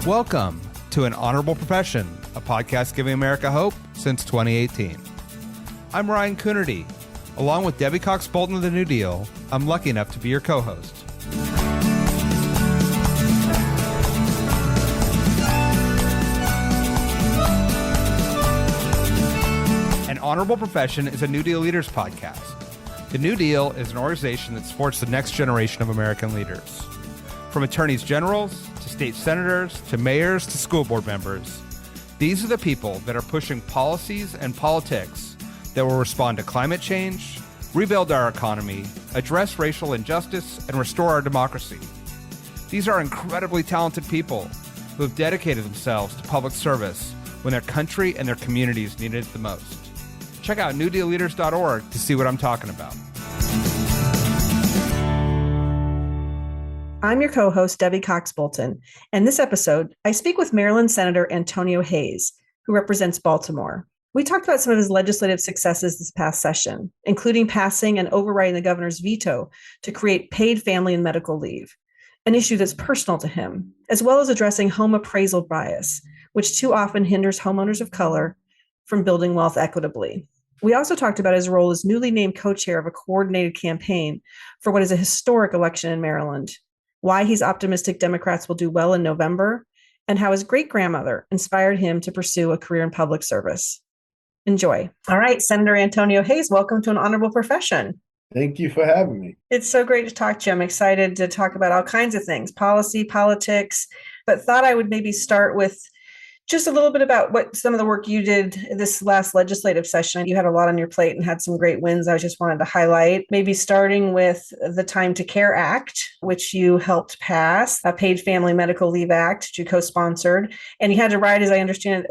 Welcome to An Honorable Profession, a podcast giving America hope since 2018. I'm Ryan Coonerty. Along with Debbie Cox Bolton of the New Deal, I'm lucky enough to be your co-host. An Honorable Profession is a New Deal Leaders podcast. The New Deal is an organization that supports the next generation of American leaders. From attorneys generals, to state senators, to mayors, to school board members, these are the people that are pushing policies and politics that will respond to climate change, rebuild our economy, address racial injustice, and restore our democracy. These are incredibly talented people who have dedicated themselves to public service when their country and their communities needed it the most. Check out newdealleaders.org to see what I'm talking about. I'm your co-host, Debbie Cox Bolton, and this episode, I speak with Maryland Senator Antonio Hayes, who represents Baltimore. We talked about some of his legislative successes this past session, including passing and overriding the governor's veto to create paid family and medical leave, an issue that's personal to him, as well as addressing home appraisal bias, which too often hinders homeowners of color from building wealth equitably. We also talked about his role as newly named co-chair of a coordinated campaign for what is a historic election in Maryland, why he's optimistic Democrats will do well in November, and how his great-grandmother inspired him to pursue a career in public service. Enjoy. All right, Senator Antonio Hayes, welcome to An Honorable Profession. Thank you for having me. It's so great to talk to you. I'm excited to talk about all kinds of things, policy, politics, but thought I would maybe start with just a little bit about what some of the work you did this last legislative session. You had a lot on your plate and had some great wins I just wanted to highlight. Maybe starting with the Time to Care Act, which you helped pass, a Paid Family Medical Leave Act, which you co-sponsored. And you had to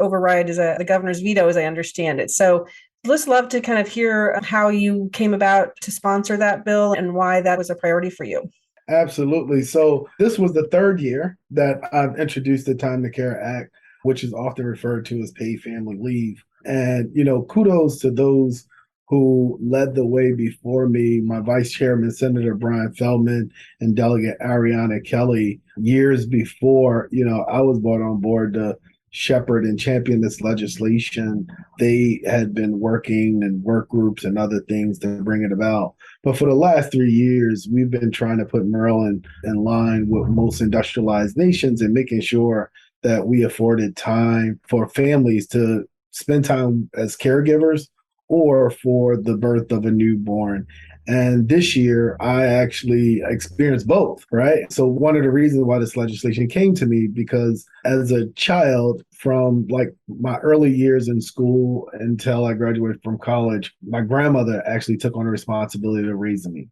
override the governor's veto, as I understand it. So let's love to kind of hear how you came about to sponsor that bill and why that was a priority for you. Absolutely. So this was the third year that I've introduced the Time to Care Act, which is often referred to as paid family leave. And, kudos to those who led the way before me, my vice chairman, Senator Brian Feldman, and Delegate Ariana Kelly, years before, I was brought on board to shepherd and champion this legislation. They had been working in work groups and other things to bring it about. But for the last 3 years, we've been trying to put Maryland in line with most industrialized nations and making sure that we afforded time for families to spend time as caregivers or for the birth of a newborn. And this year, I actually experienced both, right? So one of the reasons why this legislation came to me, because as a child, from like my early years in school until I graduated from college, my grandmother actually took on the responsibility of raising me.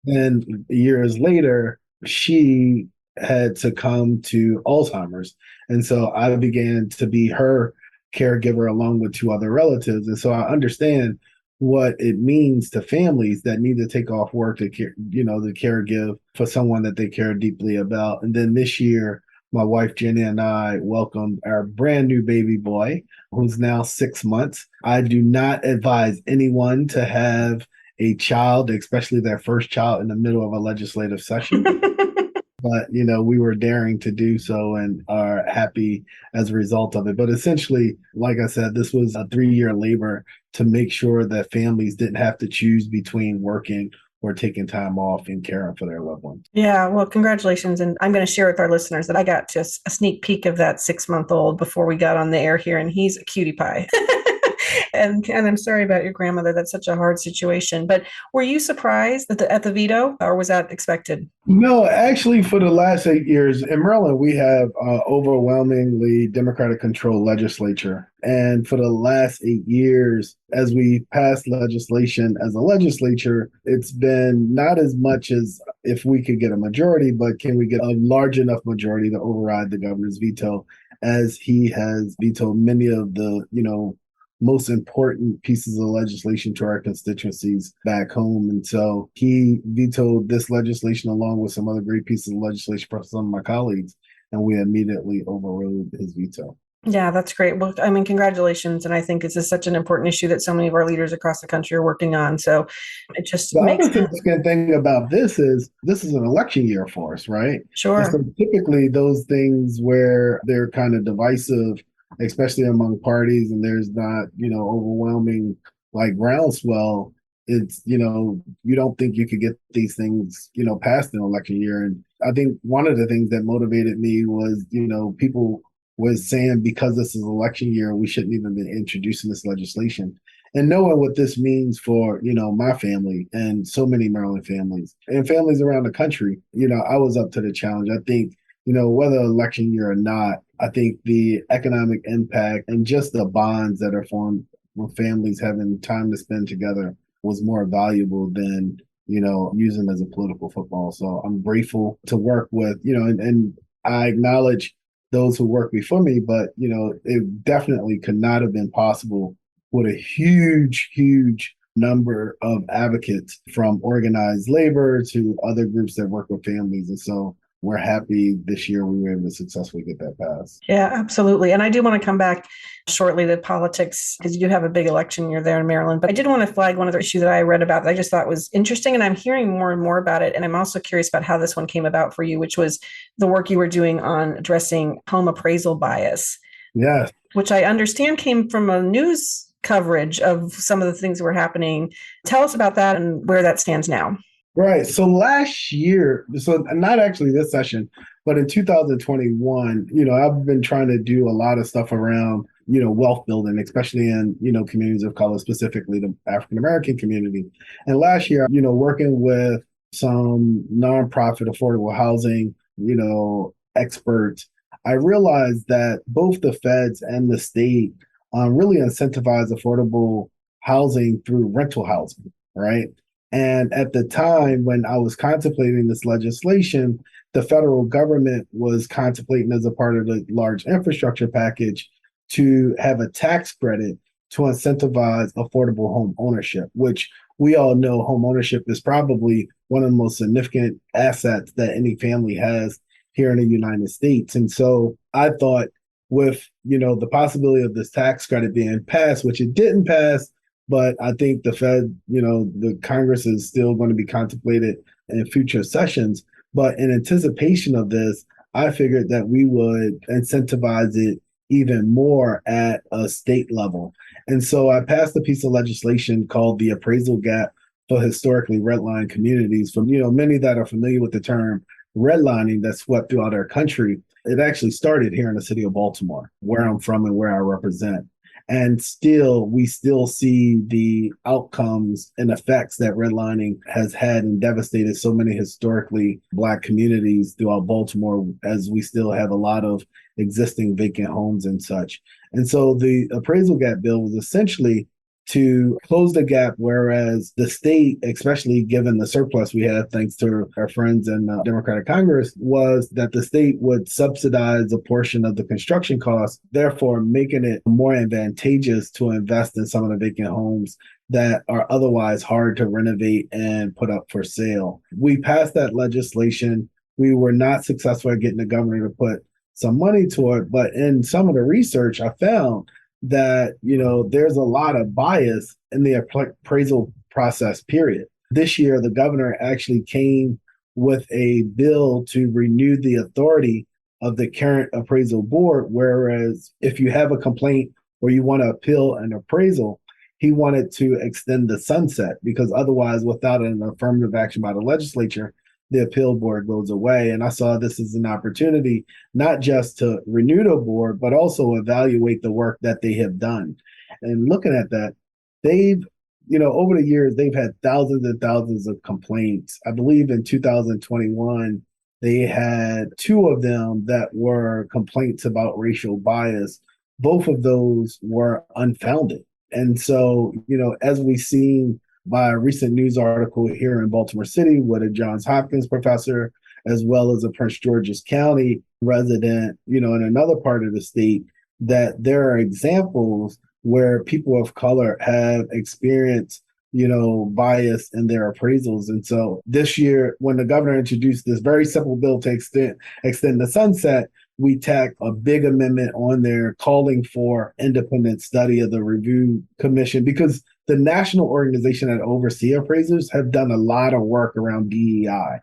And years later, she had succumbed to Alzheimer's. And so I began to be her caregiver along with two other relatives. And so I understand what it means to families that need to take off work to care, to caregive for someone that they care deeply about. And then this year, my wife Jenny and I welcomed our brand new baby boy, who's now 6 months. I do not advise anyone to have a child, especially their first child, in the middle of a legislative session. But, we were daring to do so and are happy as a result of it. But essentially, like I said, this was a 3-year labor to make sure that families didn't have to choose between working or taking time off and caring for their loved ones. Yeah, well, congratulations. And I'm going to share with our listeners that I got just a sneak peek of that 6-month-old before we got on the air here, and he's a cutie pie. And I'm sorry about your grandmother. That's such a hard situation. But were you surprised at the veto, or was that expected? No, actually, for the last 8 years in Maryland, we have overwhelmingly Democratic-controlled legislature. And for the last 8 years, as we passed legislation as a legislature, it's been not as much as if we could get a majority, but can we get a large enough majority to override the governor's veto, as he has vetoed many of the, most important pieces of legislation to our constituencies back home. And so he vetoed this legislation along with some other great pieces of legislation from some of my colleagues, and we immediately overrode his veto. Yeah, that's great. Well, I mean, congratulations. And I think this is such an important issue that so many of our leaders across the country are working on. So it just The makes other significant thing about this is an election year for us, right? And so sure. typically those things where they're kind of divisive, especially among parties, and there's not, overwhelming like groundswell, it's, you don't think you could get these things, past an election year. And I think one of the things that motivated me was, people was saying because this is election year, we shouldn't even be introducing this legislation and knowing what this means for my family and so many Maryland families and families around the country, I was up to the challenge. I think whether election year or not, I think the economic impact and just the bonds that are formed with families having time to spend together was more valuable than using as a political football. So I'm grateful to work with and I acknowledge those who worked before me, but it definitely could not have been possible with a huge, huge number of advocates from organized labor to other groups that work with families. And so we're happy this year we were able to successfully get that passed. Yeah, absolutely. And I do want to come back shortly to politics because you do have a big election year there in Maryland. But I did want to flag one other issue that I read about that I just thought was interesting. And I'm hearing more and more about it. And I'm also curious about how this one came about for you, which was the work you were doing on addressing home appraisal bias. Yes. Which I understand came from a news coverage of some of the things that were happening. Tell us about that and where that stands now. Right. So last year, so not actually this session, but in 2021, I've been trying to do a lot of stuff around, wealth building, especially in, communities of color, specifically the African American community. And last year, working with some nonprofit affordable housing, experts, I realized that both the feds and the state really incentivize affordable housing through rental housing, right? And at the time when I was contemplating this legislation, the federal government was contemplating as a part of the large infrastructure package to have a tax credit to incentivize affordable home ownership, which we all know home ownership is probably one of the most significant assets that any family has here in the United States. And so I thought with, the possibility of this tax credit being passed, which it didn't pass, but I think the Fed, the Congress is still going to be contemplated in future sessions. But in anticipation of this, I figured that we would incentivize it even more at a state level. And so I passed a piece of legislation called the appraisal gap for historically redlined communities. From, many that are familiar with the term redlining that swept throughout our country, it actually started here in the city of Baltimore, where I'm from and where I represent. And we still see the outcomes and effects that redlining has had and devastated so many historically Black communities throughout Baltimore, as we still have a lot of existing vacant homes and such. And so the appraisal gap bill was essentially to close the gap, whereas the state, especially given the surplus we have thanks to our friends in Democratic Congress, was that the state would subsidize a portion of the construction costs, therefore making it more advantageous to invest in some of the vacant homes that are otherwise hard to renovate and put up for sale. We passed that legislation. We were not successful at getting the governor to put some money to it, but in some of the research I found that there's a lot of bias in the appraisal process, period. This year, the governor actually came with a bill to renew the authority of the current appraisal board, whereas if you have a complaint or you want to appeal an appraisal, he wanted to extend the sunset because otherwise, without an affirmative action by the legislature, the appeal board goes away. And I saw this as an opportunity, not just to renew the board, but also evaluate the work that they have done. And looking at that, they've, over the years, they've had thousands and thousands of complaints. I believe in 2021, they had 2 of them that were complaints about racial bias. Both of those were unfounded. And so, as we've seen by a recent news article here in Baltimore City with a Johns Hopkins professor, as well as a Prince George's County resident, in another part of the state, that there are examples where people of color have experienced, bias in their appraisals. And so this year, when the governor introduced this very simple bill to extend the sunset, we tacked a big amendment on there calling for independent study of the review commission, because the national organization that oversee appraisers have done a lot of work around DEI.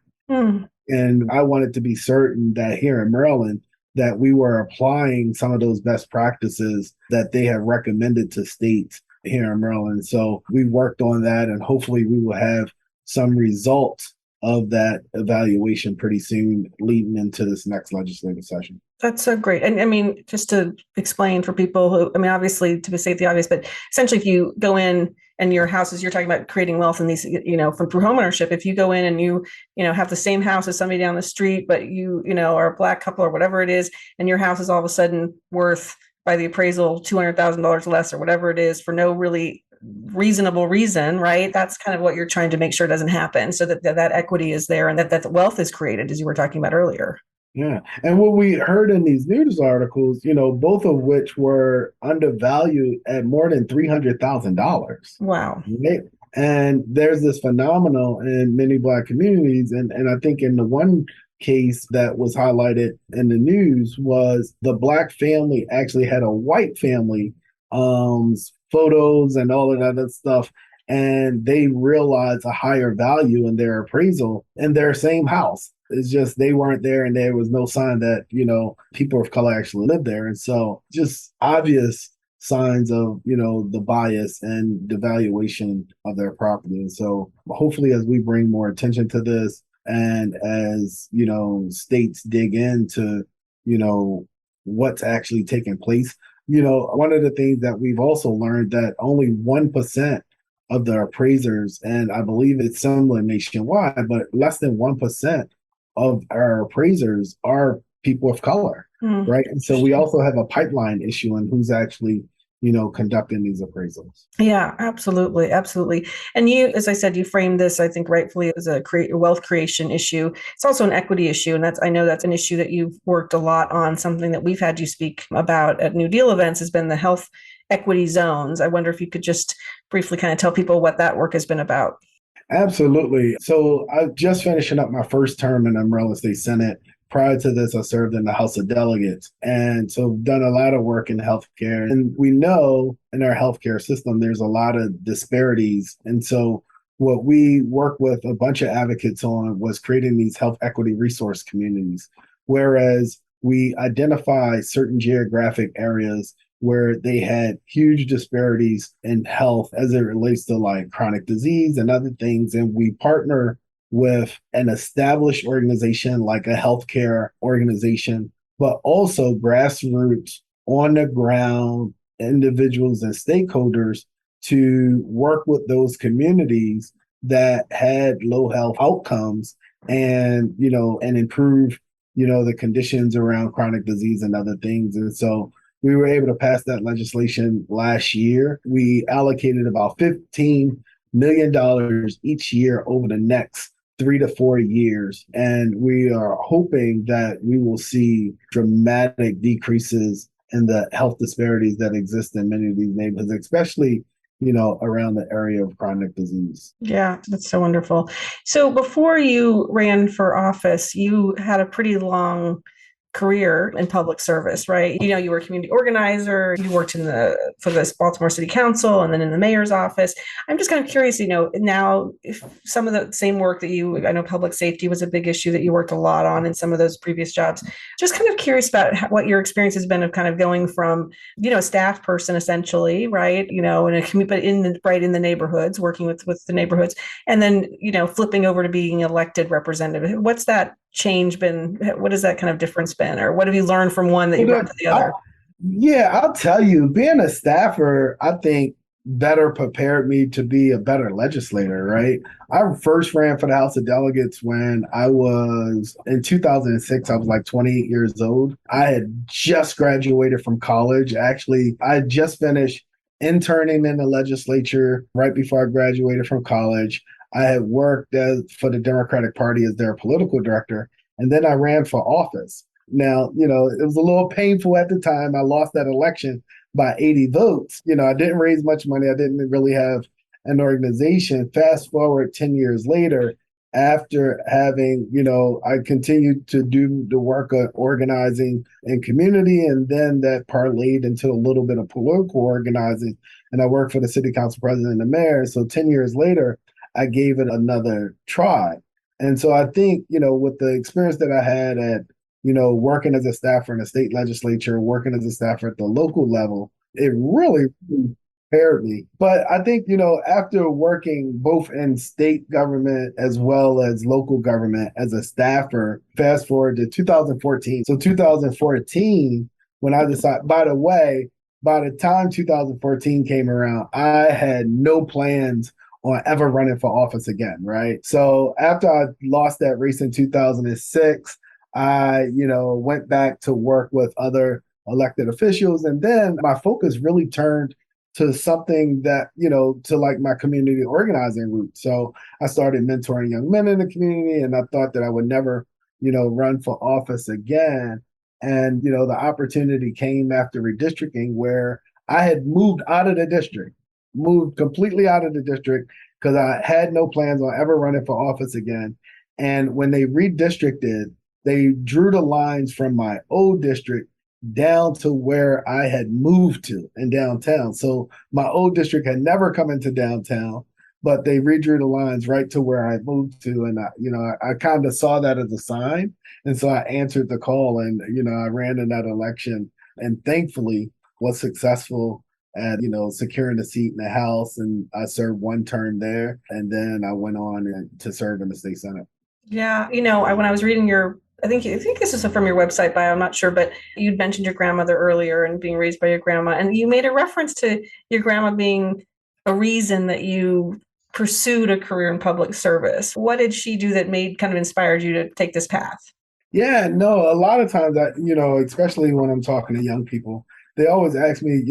And I wanted to be certain that here in Maryland, that we were applying some of those best practices that they have recommended to states here in Maryland. So we worked on that, and hopefully we will have some results of that evaluation pretty soon leading into this next legislative session. That's so great. And I mean, just to explain for people who, I mean, obviously to state the obvious, but essentially if you go in and your houses, you're talking about creating wealth in these, from through homeownership. If you go in and you have the same house as somebody down the street, but you are a Black couple or whatever it is, and your house is all of a sudden worth by the appraisal $200,000 less or whatever it is for no really reasonable reason, right? That's kind of what you're trying to make sure doesn't happen, so that equity is there and that the wealth is created, as you were talking about earlier. Yeah. And what we heard in these news articles, both of which were undervalued at more than $300,000. Wow. Right? And there's this phenomenon in many Black communities. And I think in the one case that was highlighted in the news was the Black family actually had a white family photos and all of that other stuff. And they realized a higher value in their appraisal in their same house. It's just they weren't there, and there was no sign that, people of color actually lived there. And so just obvious signs of, the bias and the valuation of their property. And so hopefully as we bring more attention to this, and as, states dig into, what's actually taking place, one of the things that we've also learned that only 1% of the appraisers, and I believe it's similar nationwide, but less than 1% of our appraisers are people of color, right? And so we also have a pipeline issue in who's actually, conducting these appraisals. Yeah, absolutely. Absolutely. And you, as I said, you framed this, I think rightfully, as a wealth creation issue. It's also an equity issue. And I know that's an issue that you've worked a lot on. Something that we've had you speak about at New Deal events has been the health equity zones. I wonder if you could just briefly kind of tell people what that work has been about. Absolutely. So I'm just finishing up my first term in the Maryland State Senate. Prior to this, I served in the House of Delegates. And so I've done a lot of work in healthcare. And we know in our healthcare system, there's a lot of disparities. And so what we worked with a bunch of advocates on was creating these health equity resource communities, whereas we identify certain geographic areas where they had huge disparities in health as it relates to like chronic disease and other things. And we partner with an established organization like a healthcare organization, but also grassroots, on the ground individuals and stakeholders to work with those communities that had low health outcomes and, and improve, the conditions around chronic disease and other things. And so we were able to pass that legislation last year. We allocated about $15 million each year over the next 3 to 4 years. And we are hoping that we will see dramatic decreases in the health disparities that exist in many of these neighborhoods, especially, around the area of chronic disease. Yeah, that's so wonderful. So before you ran for office, you had a pretty long career in public service, right? You were a community organizer, you worked for the Baltimore City Council and then in the mayor's office. I'm just kind of curious, now if some of the same work that I know public safety was a big issue that you worked a lot on in some of those previous jobs. Just kind of curious about what your experience has been of kind of going from, a staff person essentially, right? In a but in the neighborhoods, working with the neighborhoods, and then, flipping over to being elected representative. What's that change been? What has that kind of difference been, or what have you learned from one that you brought to the other? I'll tell you, being a staffer, I think better prepared me to be a better legislator, right? I first ran for the House of Delegates when I was in 2006. I was like 28 years old. I had just graduated from college. Actually, I had just finished interning in the legislature right before I graduated from college. I had worked for the Democratic Party as their political director, and then I ran for office. Now, it was a little painful at the time. I lost that election by 80 votes. I didn't raise much money. I didn't really have an organization. Fast forward 10 years later, after having, I continued to do the work of organizing in community, and then that parlayed into a little bit of political organizing. And I worked for the city council president and the mayor. So 10 years later, I gave it another try. And so I think, with the experience that I had at, working as a staffer in the state legislature, working as a staffer at the local level, it really prepared me. But I think, after working both in state government as well as local government as a staffer, fast forward to 2014. So 2014, when I decided, by the way, by the time 2014 came around, I had no plans on ever running for office again, right? So after I lost that race in 2006, I, went back to work with other elected officials. And then my focus really turned to something that, to like my community organizing route. So I started mentoring young men in the community, and I thought that I would never, run for office again. And, the opportunity came after redistricting where I had moved out of the district, moved completely out of the district because I had no plans on ever running for office again. And when they redistricted, they drew the lines from my old district down to where I had moved to in downtown. So my old district had never come into downtown, but they redrew the lines right to where I moved to. And I kind of saw that as a sign. And so I answered the call, and, I ran in that election and thankfully was successful at, securing a seat in the House. And I served one term there. And then I went on to serve in the state Senate. Yeah. When I was reading I think this is from your website bio, I'm not sure, but you'd mentioned your grandmother earlier and being raised by your grandma, and you made a reference to your grandma being a reason that you pursued a career in public service. What did she do that kind of inspired you to take this path? Yeah, no, a lot of times that, especially when I'm talking to young people, they always ask me,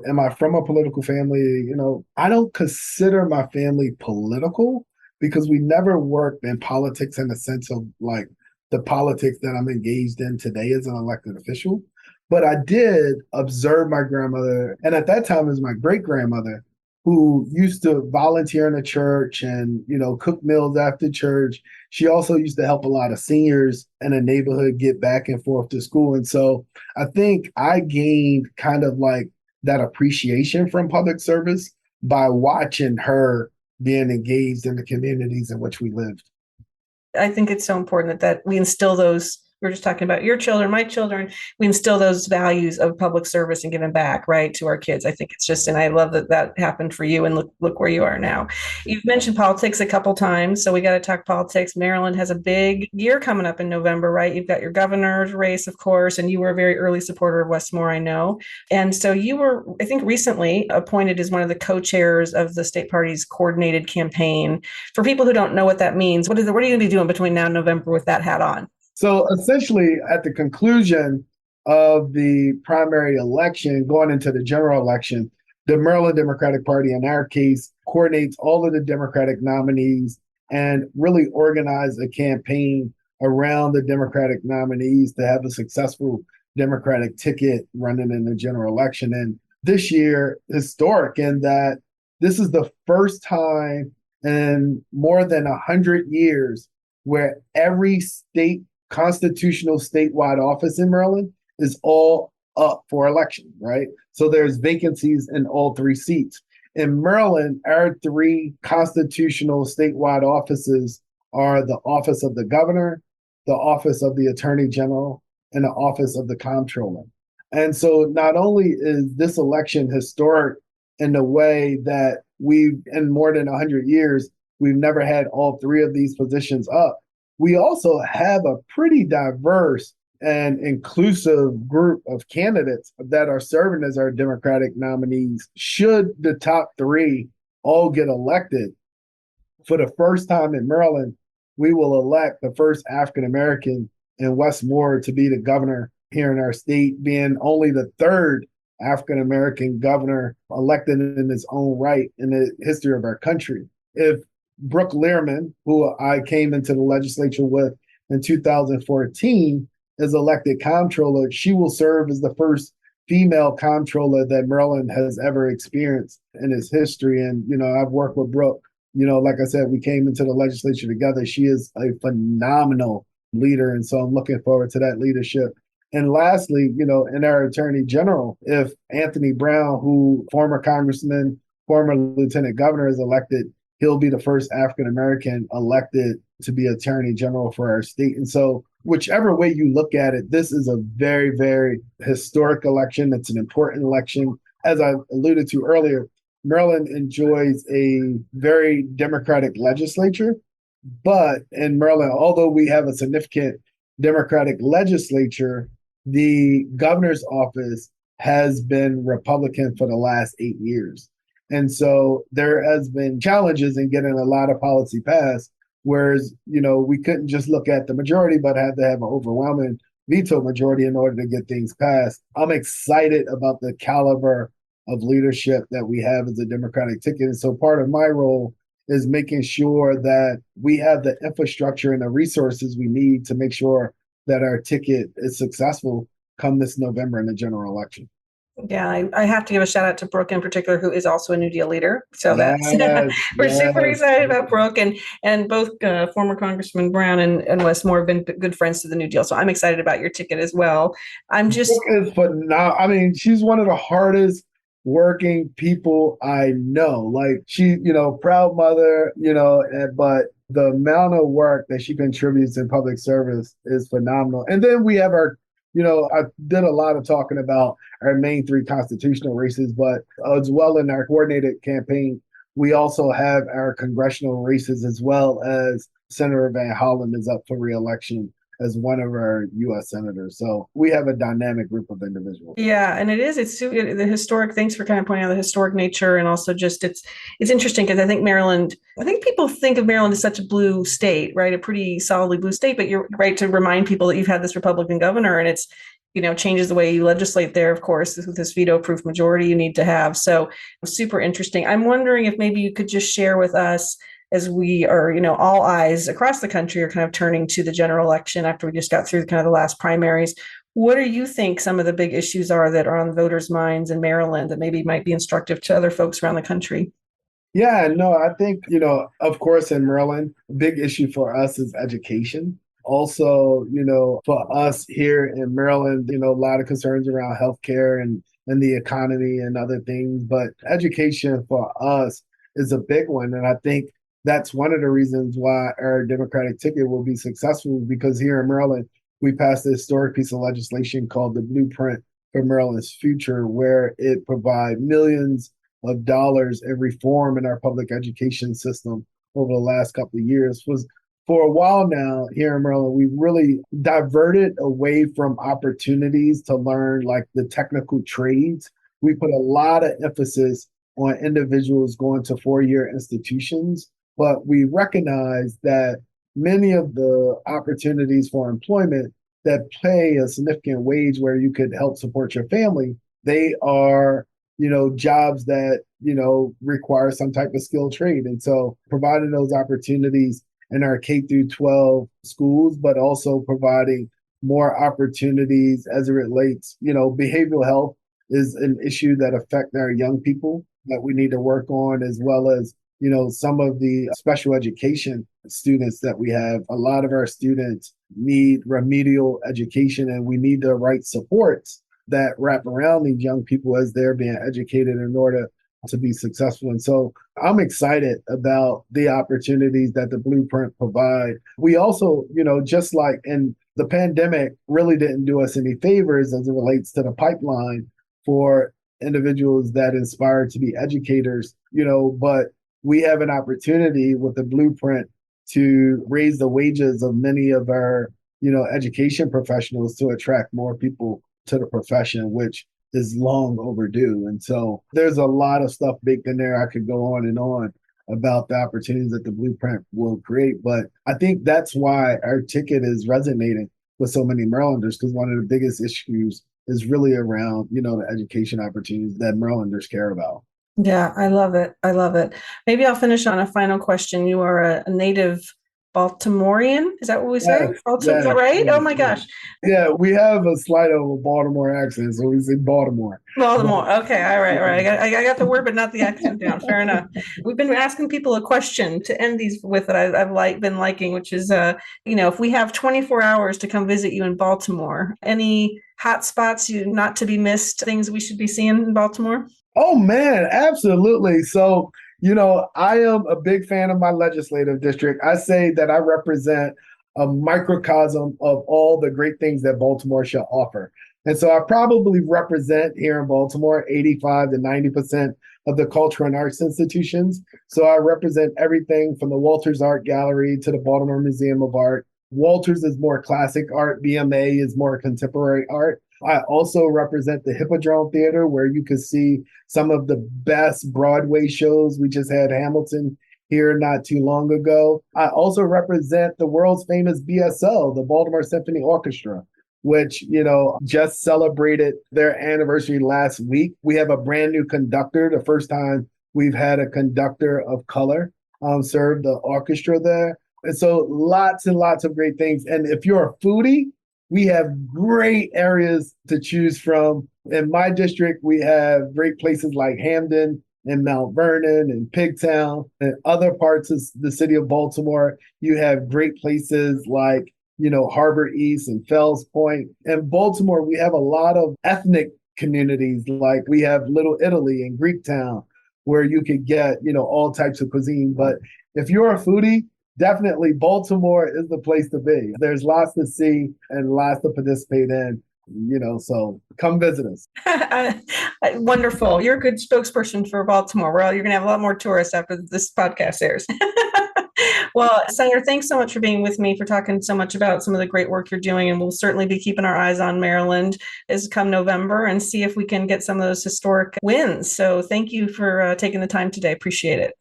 am I from a political family? I don't consider my family political because we never worked in politics in the sense of like the politics that I'm engaged in today as an elected official. But I did observe my grandmother, and at that time it was my great grandmother, who used to volunteer in the church and, cook meals after church. She also used to help a lot of seniors in the neighborhood get back and forth to school. And so I think I gained kind of like that appreciation from public service by watching her being engaged in the communities in which we lived. I think it's so important that we instill those. We're just talking about your children, my children. We instill those values of public service and giving back, right, to our kids. I think it's just, and I love that happened for you. And look where you are now. You've mentioned politics a couple times, so we got to talk politics. Maryland has a big year coming up in November, right? You've got your governor's race, of course, and you were a very early supporter of Westmore, I know. And so you were, I think, recently appointed as one of the co-chairs of the state party's coordinated campaign. For people who don't know what that means, what are you going to be doing between now and November with that hat on? So essentially, at the conclusion of the primary election, going into the general election, the Maryland Democratic Party, in our case, coordinates all of the Democratic nominees and really organize a campaign around the Democratic nominees to have a successful Democratic ticket running in the general election. And this year, historic in that this is the first time in more than 100 years where every state constitutional statewide office in Maryland is all up for election, right? So there's vacancies in all three seats. In Maryland, our three constitutional statewide offices are the office of the governor, the office of the attorney general, and the office of the comptroller. And so not only is this election historic in the way that in more than 100 years, we've never had all three of these positions up, we also have a pretty diverse and inclusive group of candidates that are serving as our Democratic nominees. Should the top three all get elected, for the first time in Maryland, we will elect the first African-American in Westmore to be the governor here in our state, being only the third African-American governor elected in his own right in the history of our country. If Brooke Learman, who I came into the legislature with in 2014, is elected comptroller, she will serve as the first female comptroller that Maryland has ever experienced in its history. And, I've worked with Brooke Like I said, we came into the legislature together. She is a phenomenal leader. And so I'm looking forward to that leadership. And lastly, in our attorney general, if Anthony Brown, who former congressman, former lieutenant governor, is elected, he'll be the first African American elected to be attorney general for our state. And so, whichever way you look at it, this is a very, very historic election. It's an important election. As I alluded to earlier, Maryland enjoys a very Democratic legislature. But in Maryland, although we have a significant Democratic legislature, the governor's office has been Republican for the last 8 years. And so there has been challenges in getting a lot of policy passed, whereas, we couldn't just look at the majority, but had to have an overwhelming veto majority in order to get things passed. I'm excited about the caliber of leadership that we have as a Democratic ticket. And so part of my role is making sure that we have the infrastructure and the resources we need to make sure that our ticket is successful come this November in the general election. Yeah, I have to give a shout out to Brooke in particular, who is also a New Deal leader. So that's we're super excited about Brooke, and both former Congressman Brown and Westmore have been good friends to the New Deal. So I'm excited about your ticket as well. I'm just Brooke is phenomenal. I mean, she's one of the hardest working people I know. Like she, proud mother, but the amount of work that she contributes in public service is phenomenal. And then we have our, I did a lot of talking about our main three constitutional races, but as well in our coordinated campaign, we also have our congressional races as well as Senator Van Hollen is up for reelection as one of our U.S. senators. So we have a dynamic group of individuals. Yeah, and it's the historic. Thanks for kind of pointing out the historic nature, and also just it's interesting because I think people think of Maryland as such a blue state, right? A pretty solidly blue state, but you're right to remind people that you've had this Republican governor, and it's changes the way you legislate there, of course, with this veto-proof majority you need to have. So super interesting. I'm wondering if maybe you could just share with us, as we are, all eyes across the country are kind of turning to the general election after we just got through kind of the last primaries. What do you think some of the big issues are that are on voters' minds in Maryland that maybe might be instructive to other folks around the country? Yeah, no, I think, of course, in Maryland, a big issue for us is education. Also, for us here in Maryland, a lot of concerns around healthcare and the economy and other things. But education for us is a big one. And I think that's one of the reasons why our Democratic ticket will be successful, because here in Maryland, we passed a historic piece of legislation called the Blueprint for Maryland's Future, where it provides millions of dollars in reform in our public education system over the last couple of years. Was for a while now here in Maryland, we really diverted away from opportunities to learn like the technical trades. We put a lot of emphasis on individuals going to four-year institutions, but we recognize that many of the opportunities for employment that pay a significant wage where you could help support your family, they are, jobs that, require some type of skilled trade. And so providing those opportunities in our K through 12 schools, but also providing more opportunities as it relates, behavioral health is an issue that affects our young people that we need to work on, as well as, some of the special education students that we have. A lot of our students need remedial education, and we need the right supports that wrap around these young people as they're being educated in order to be successful. And so I'm excited about the opportunities that the Blueprint provide. We also, just like in the pandemic really didn't do us any favors as it relates to the pipeline for individuals that inspire to be educators, but we have an opportunity with the Blueprint to raise the wages of many of our, education professionals to attract more people to the profession, which is long overdue. And so there's a lot of stuff baked in there. I could go on and on about the opportunities that the Blueprint will create. But I think that's why our ticket is resonating with so many Marylanders, because one of the biggest issues is really around, the education opportunities that Marylanders care about. Yeah, I love it. I love it. Maybe I'll finish on a final question. You are a native Baltimorean. Is that what we say? Yes, Is that right? yes, Oh my gosh. yeah, we have a slight of a Baltimore accent, so we say Baltimore. Baltimore. Okay. All right. All right. I got the word, but not the accent down. Fair enough. We've been asking people a question to end these with that I've been liking, which is, if we have 24 hours to come visit you in Baltimore, any hot spots not to be missed, things we should be seeing in Baltimore? Oh man, absolutely. So, I am a big fan of my legislative district. I say that I represent a microcosm of all the great things that Baltimore shall offer. And so I probably represent here in Baltimore 85 to 90% of the cultural and arts institutions. So I represent everything from the Walters Art Gallery to the Baltimore Museum of Art. Walters is more classic art, BMA is more contemporary art. I also represent the Hippodrome Theater, where you can see some of the best Broadway shows. We just had Hamilton here not too long ago. I also represent the world's famous BSO, the Baltimore Symphony Orchestra, which, just celebrated their anniversary last week. We have a brand new conductor, the first time we've had a conductor of color serve the orchestra there. And so lots and lots of great things. And if you're a foodie, we have great areas to choose from. In my district, we have great places like Hamden and Mount Vernon and Pigtown. And other parts of the city of Baltimore, you have great places like, Harbor East and Fells Point. In Baltimore, we have a lot of ethnic communities. Like we have Little Italy and Greektown, where you could get, all types of cuisine. But if you're a foodie, definitely Baltimore is the place to be. There's lots to see and lots to participate in, so come visit us. Wonderful. You're a good spokesperson for Baltimore. Well, you're going to have a lot more tourists after this podcast airs. Well, Senator, thanks so much for being with me, for talking so much about some of the great work you're doing. And we'll certainly be keeping our eyes on Maryland as come November and see if we can get some of those historic wins. So thank you for taking the time today. Appreciate it.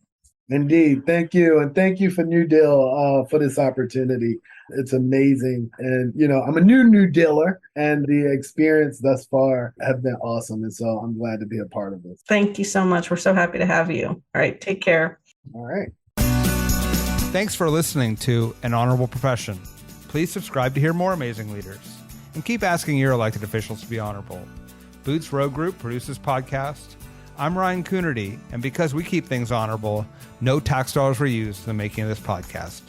Indeed. Thank you. And thank you for New Deal for this opportunity. It's amazing. And, I'm a new dealer, and the experience thus far have been awesome. And so I'm glad to be a part of this. Thank you so much. We're so happy to have you. All right. Take care. All right. Thanks for listening to An Honorable Profession. Please subscribe to hear more amazing leaders, and keep asking your elected officials to be honorable. Boots Road Group produces podcast. I'm Ryan Coonerty, and because we keep things honorable, no tax dollars were used in the making of this podcast.